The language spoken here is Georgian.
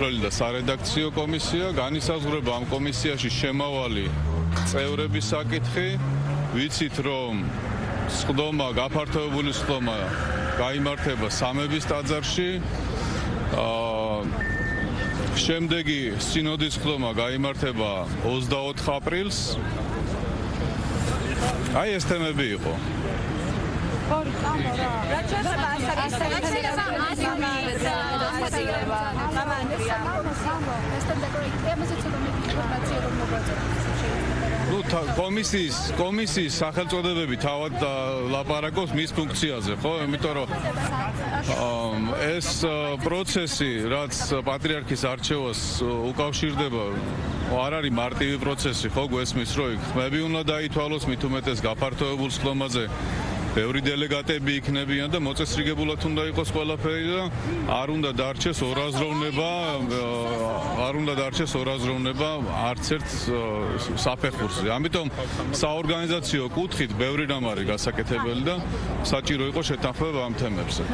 და სარედაქციო კომისია განისაზღვრება ამ კომისიაში შემავალი წევრების საკითხი. ვიცით რომ სხდომა, გაფართოებული სხდომა გაიმართება სამების ტაძარში. შემდეგი სინოდის სხდომა გაიმართება 24 აპრილს. აი ეს თემები იყო. კომისიის სახელწოდებები თავად ლაპარაკობს მის ფუნქციაზე, ხო? იმიტომ რომ ეს პროცესი, რაც პატრიარქის არჩევას უკავშირდება, არ არის მარტივი პროცესი, ხო? გვესმის, რომ ხმები უნდა დაითვალოს, მით უმეტეს გაფართოებულ სხდომაზე ბევრი დელეგატები იქნებიან და მოწესრიგებულად უნდა იყოს ყველაფერი და არ უნდა დარჩეს ორაზროვნება არც ერთ საფეხურზე. ამიტომ საორგანიზაციო კუთხით ბევრი რამ არის გასაკეთებელი და საჭირო იყო შეთანხმება ამ თემებზე.